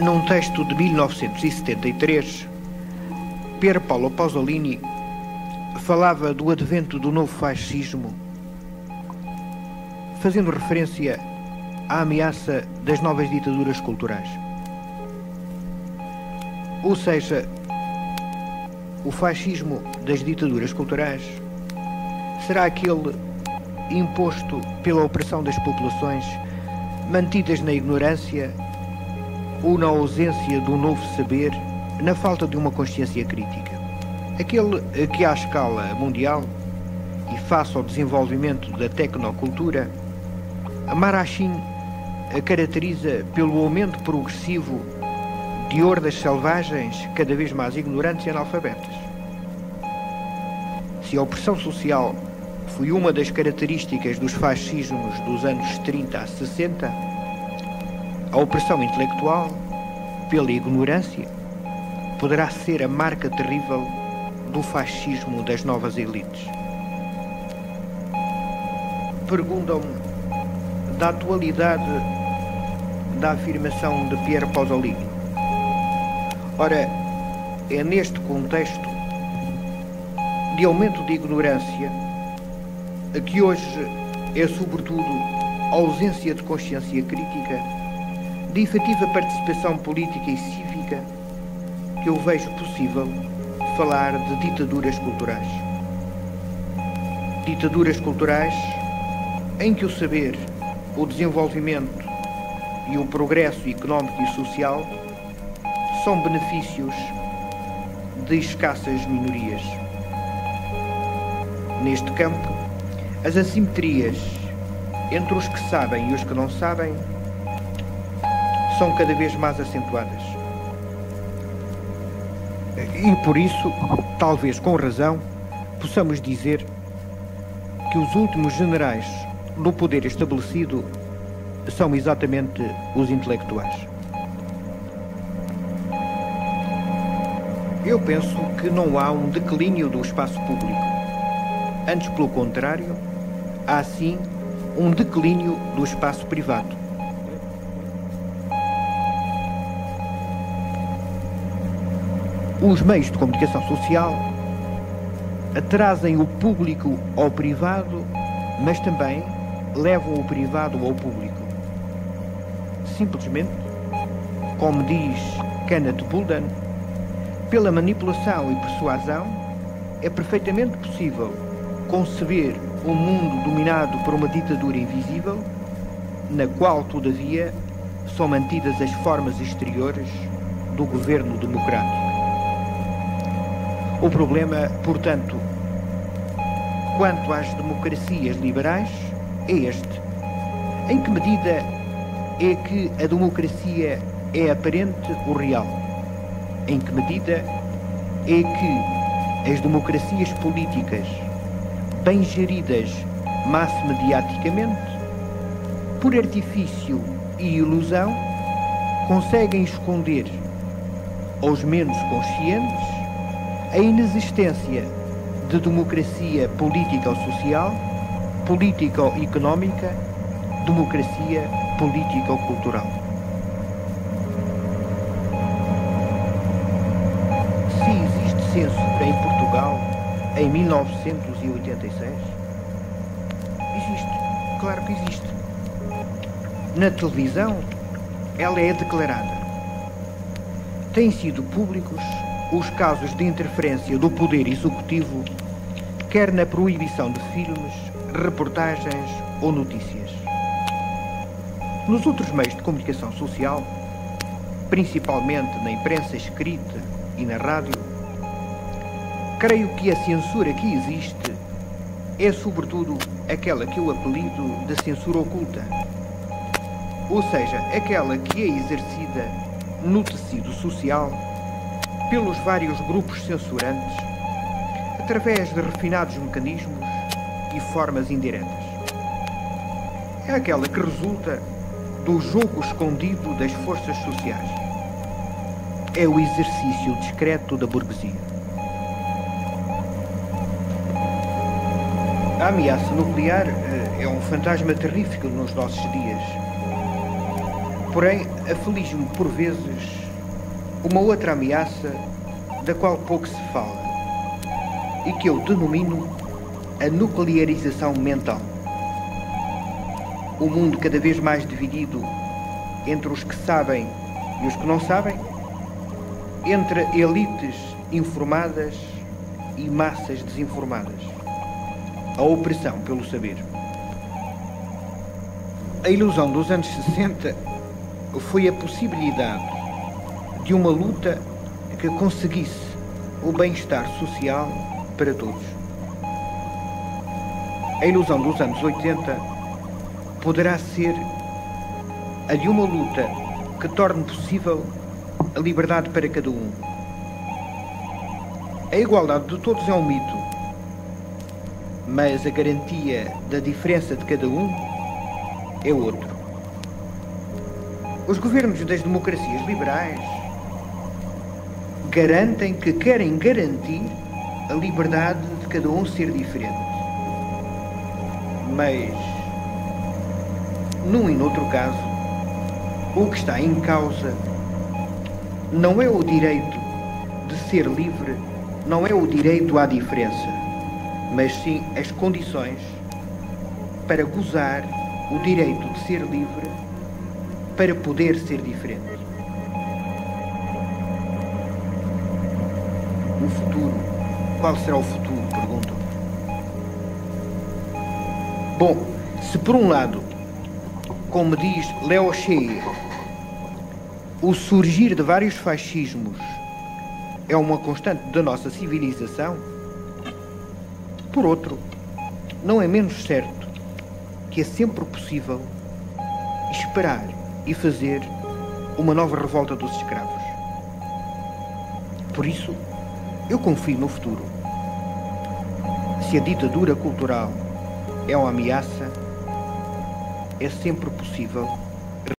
Num texto de 1973, Pier Paolo Pasolini falava do advento do novo fascismo, fazendo referência à ameaça das novas ditaduras culturais. Ou seja, o fascismo das ditaduras culturais será aquele imposto pela opressão das populações mantidas na ignorância ou na ausência de um novo saber, na falta de uma consciência crítica. Aquele que, à escala mundial e face ao desenvolvimento da tecnocultura, a Marachim caracteriza pelo aumento progressivo de hordas selvagens cada vez mais ignorantes e analfabetas. Se a opressão social foi uma das características dos fascismos dos anos 30 a 60, a opressão intelectual, pela ignorância, poderá ser a marca terrível do fascismo das novas elites. Perguntam-me da atualidade da afirmação de Pier Pasolini. Ora, é neste contexto de aumento de ignorância que hoje é sobretudo a ausência de consciência crítica, de efetiva participação política e cívica, que eu vejo possível falar de ditaduras culturais. Ditaduras culturais em que o saber, o desenvolvimento e o progresso económico e social são benefícios de escassas minorias. Neste campo, as assimetrias entre os que sabem e os que não sabem são cada vez mais acentuadas. E por isso, talvez com razão, possamos dizer que os últimos generais do poder estabelecido são exatamente os intelectuais. Eu penso que não há um declínio do espaço público. Antes, pelo contrário, há sim um declínio do espaço privado. Os meios de comunicação social trazem o público ao privado, mas também levam o privado ao público. Simplesmente, como diz Kenneth Bouldin, pela manipulação e persuasão é perfeitamente possível conceber um mundo dominado por uma ditadura invisível, na qual, todavia, são mantidas as formas exteriores do governo democrático. O problema, portanto, quanto às democracias liberais, é este. Em que medida é que a democracia é aparente ou real? Em que medida é que as democracias políticas, bem geridas mass-mediaticamente, por artifício e ilusão, conseguem esconder aos menos conscientes a inexistência de democracia política ou social, política ou económica, democracia política ou cultural. Se existe censura em Portugal em 1986, existe, claro que existe. Na televisão, ela é declarada. Têm sido públicos os casos de interferência do poder executivo, quer na proibição de filmes, reportagens ou notícias. Nos outros meios de comunicação social, principalmente na imprensa escrita e na rádio, creio que a censura que existe é sobretudo aquela que eu apelido de censura oculta, ou seja, aquela que é exercida no tecido social pelos vários grupos censurantes, através de refinados mecanismos e formas indiretas. É aquela que resulta do jogo escondido das forças sociais. É o exercício discreto da burguesia. A ameaça nuclear é um fantasma terrífico nos nossos dias. Porém, aflige-me por vezes uma outra ameaça da qual pouco se fala e que eu denomino a nuclearização mental. O mundo cada vez mais dividido entre os que sabem e os que não sabem, entre elites informadas e massas desinformadas. A opressão pelo saber. A ilusão dos anos 60 foi a possibilidade de uma luta que conseguisse o bem-estar social para todos. A ilusão dos anos 80 poderá ser a de uma luta que torne possível a liberdade para cada um. A igualdade de todos é um mito, mas a garantia da diferença de cada um é outro. Os governos das democracias liberais garantem que querem garantir a liberdade de cada um ser diferente. Mas, num e noutro caso, o que está em causa não é o direito de ser livre, não é o direito à diferença, mas sim as condições para gozar o direito de ser livre, para poder ser diferente. O futuro. Qual será o futuro? Pergunto. Bom, se por um lado, como diz Leo Shea, o surgir de vários fascismos é uma constante da nossa civilização, por outro, não é menos certo que é sempre possível esperar e fazer uma nova revolta dos escravos. Por isso, eu confio no futuro. Se a ditadura cultural é uma ameaça, é sempre possível